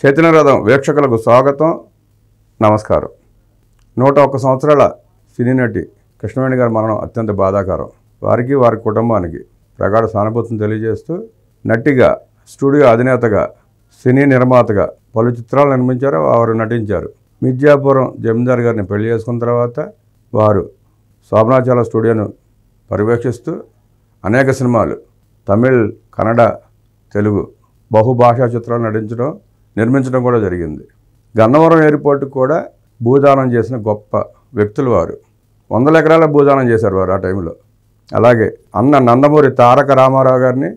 చైతన్యరథం వీక్షకులకు స్వాగతం, నమస్కారం. 101 సంవత్సరాల సినీ నటి కృష్ణవేణి గారి మరణం అత్యంత బాధాకరం. వారికి, వారి కుటుంబానికి ప్రగాఢ సానుభూతిని తెలియజేస్తూ నటిగా, స్టూడియో అధినేతగా, సినీ నిర్మాతగా పలు చిత్రాలు నిర్మించారు, వారు నటించారు. మిర్జాపురం జమీందార్ గారిని పెళ్లి చేసుకున్న తర్వాత వారు శోభనాచాల స్టూడియోను పర్యవేక్షిస్తూ అనేక సినిమాలు తమిళ్, కన్నడ, తెలుగు బహుభాషా చిత్రాలు నిర్మించడం కూడా జరిగింది. గన్నవరం ఎయిర్పోర్టుకు కూడా భూదానం చేసిన గొప్ప వ్యక్తులు వారు. 100 ఎకరాల భూదానం చేశారు వారు ఆ టైంలో. అలాగే అన్న నందమూరి తారక రామారావు గారిని,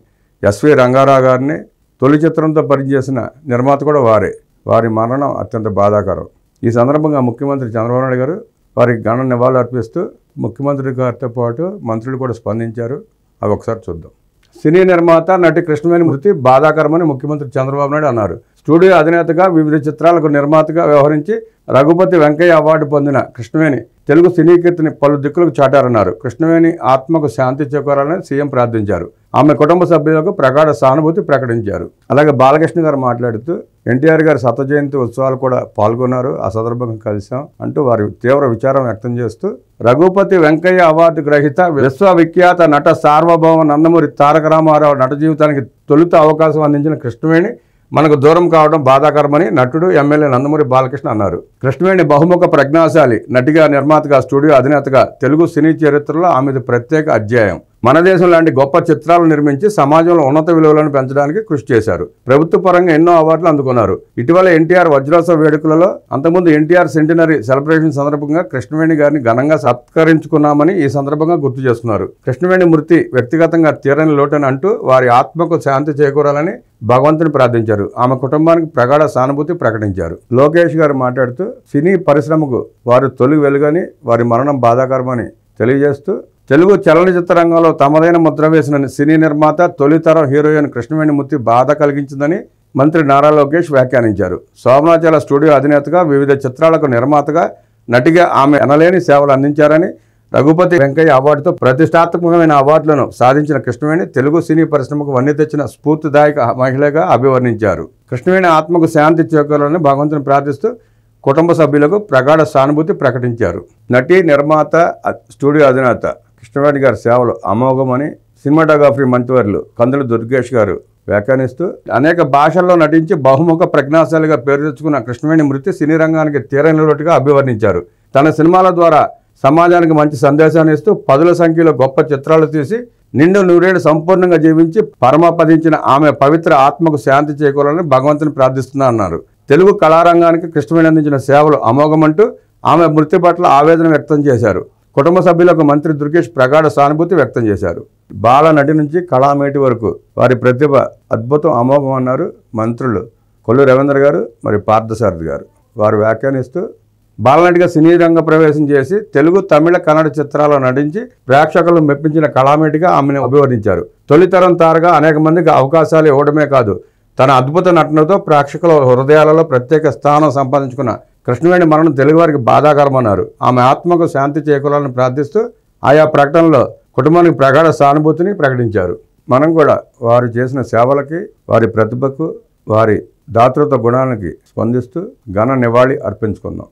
ఎస్వి రంగారావు గారిని తొలి చిత్రంతో పనిచేసిన నిర్మాత కూడా వారే. వారి మరణం అత్యంత బాధాకరం. ఈ సందర్భంగా ముఖ్యమంత్రి చంద్రబాబు నాయుడు గారు వారికి ఘన నివాళులు అర్పిస్తూ ముఖ్యమంత్రి గారితో పాటు మంత్రులు కూడా స్పందించారు. అవి ఒకసారి చూద్దాం. సినీ నిర్మాత నటి కృష్ణవేణి మృతి బాధాకరమని ముఖ్యమంత్రి చంద్రబాబు నాయుడు అన్నారు. స్టూడియో అధినేతగా, వివిధ చిత్రాలకు నిర్మాతగా వ్యవహరించి రఘుపతి వెంకయ్య అవార్డు పొందిన కృష్ణవేణి తెలుగు సినీ కీర్తిని పలు దిక్కులకు చాటారన్నారు. కృష్ణవేణి ఆత్మకు శాంతి చేకూరాలని సీఎం ప్రార్థించారు. ఆమె కుటుంబ సభ్యులకు ప్రగాఢ సానుభూతి ప్రకటించారు. అలాగే బాలకృష్ణ గారు మాట్లాడుతూ ఎన్టీఆర్ గారి 100వ జయంతి ఉత్సవాలు కూడా పాల్గొన్నారు, ఆ సందర్భంగా కలిశాం అంటూ వారి తీవ్ర విచారం వ్యక్తం చేస్తూ రఘుపతి వెంకయ్య అవార్డు గ్రహీత, విశ్వవిఖ్యాత నట సార్వభౌమ నందమూరి తారక రామారావు నట జీవితానికి తొలుత అవకాశం అందించిన కృష్ణవేణి మనకు దూరం కావడం బాధాకరమని నటుడు, ఎమ్మెల్యే నందమూరి బాలకృష్ణ అన్నారు. కృష్ణవేణి బహుముఖ ప్రజ్ఞాశాలి నటిగా, నిర్మాతగా, స్టూడియో అధినేతగా తెలుగు సినీ చరిత్రలో ఆమెది ప్రత్యేక అధ్యాయం. మన దేశం లాంటి గొప్ప చిత్రాలు నిర్మించి సమాజంలో ఉన్నత విలువలను పెంచడానికి కృషి చేశారు. ప్రభుత్వ పరంగా ఎన్నో అవార్డులు అందుకున్నారు. ఇటీవల ఎన్టీఆర్ వజ్రోత్సవ వేడుకలలో, అంతకుముందు ఎన్టీఆర్ సెంటినరీ సెలబ్రేషన్ సందర్భంగా కృష్ణవేణి గారిని ఘనంగా సత్కరించుకున్నామని ఈ సందర్భంగా గుర్తు చేస్తున్నారు. కృష్ణవేణి మృతి వ్యక్తిగతంగా తీరని లోటని అంటూ వారి ఆత్మకు శాంతి చేకూరాలని భగవంతుని ప్రార్థించారు. ఆమె కుటుంబానికి ప్రగాఢ సానుభూతి ప్రకటించారు. లోకేష్ గారు మాట్లాడుతూ సినీ పరిశ్రమకు వారు తొలి వెలుగని, వారి మరణం బాధాకరమని తెలియజేస్తూ తెలుగు చలనచిత్ర రంగంలో తమదైన ముద్ర వేసిన సినీ నిర్మాత, తొలితరం హీరోయిన్ కృష్ణవేణి మృతి బాధ కలిగించిందని మంత్రి నారా లోకేష్ వ్యాఖ్యానించారు. శోభనాచాల స్టూడియో అధినేతగా, వివిధ చిత్రాలకు నిర్మాతగా, నటిగా ఆమె ఎనలేని సేవలు అందించారని, రఘుపతి వెంకయ్య అవార్డుతో ప్రతిష్టాత్మకమైన అవార్డులను సాధించిన కృష్ణవేణి తెలుగు సినీ పరిశ్రమకు వన్నె తెచ్చిన స్ఫూర్తిదాయక మహిళగా అభివర్ణించారు. కృష్ణవేణి ఆత్మకు శాంతి చేకూరాలని భగవంతుని ప్రార్థిస్తూ కుటుంబ సభ్యులకు ప్రగాఢ సానుభూతి ప్రకటించారు. నటి, నిర్మాత, స్టూడియో అధినేత కృష్ణవేణి గారి సేవలు అమోఘమని సినిమాటోగ్రఫీ మంత్రివర్యులు కందుల దుర్గేష్ గారు వ్యాఖ్యానిస్తూ అనేక భాషల్లో నటించి బహుముఖ ప్రజ్ఞాశాలిగా పేరు తెచ్చుకున్న కృష్ణవేణి మృతి సినీ రంగానికి తీరని లోటుగా అభివర్ణించారు. తన సినిమాల ద్వారా సమాజానికి మంచి సందేశాన్ని ఇస్తూ పదుల సంఖ్యలో గొప్ప చిత్రాలు తీసి నిండు నూరేళ్లు సంపూర్ణంగా జీవించి పరమపదించిన ఆమె పవిత్ర ఆత్మకు శాంతి చేకూరాలని భగవంతుని ప్రార్థిస్తున్నా అన్నారు. తెలుగు కళారంగానికి కృష్ణవేణి అందించిన సేవలు అమోఘమంటూ ఆమె మృతి పట్ల ఆవేదన వ్యక్తం చేశారు. కుటుంబ సభ్యులకు మంత్రి దుర్గేష్ ప్రగాఢ సానుభూతి వ్యక్తం చేశారు. బాల నటి నుంచి కళామేటి వరకు వారి ప్రతిభ అద్భుతం, అమోఘం అన్నారు మంత్రులు కొల్లు రవీంద్ర గారు, మరి పార్థసారథి గారు. వారు వ్యాఖ్యానిస్తూ బాలనటిగా సినీ రంగ ప్రవేశం చేసి తెలుగు, తమిళ, కన్నడ చిత్రాల్లో నటించి ప్రేక్షకులను మెప్పించిన కళామేటిగా ఆమెను అభివర్ణించారు. తొలితరం తారగా అనేక మందికి అవకాశాలు ఇవ్వడమే కాదు, తన అద్భుత నటనతో ప్రేక్షకుల హృదయాలలో ప్రత్యేక స్థానం సంపాదించుకున్న కృష్ణవేణి మరణం తెలుగువారికి బాధాకరమన్నారు. ఆమె ఆత్మకు శాంతి చేకూరాలని ప్రార్థిస్తూ ఆయా ప్రకటనలో కుటుంబానికి ప్రగాఢ సానుభూతిని ప్రకటించారు. మనం కూడా వారు చేసిన సేవలకి, వారి ప్రతిభకు, వారి దాతృత్వ గుణాలకి స్పందిస్తూ ఘన నివాళి అర్పించుకుందాం.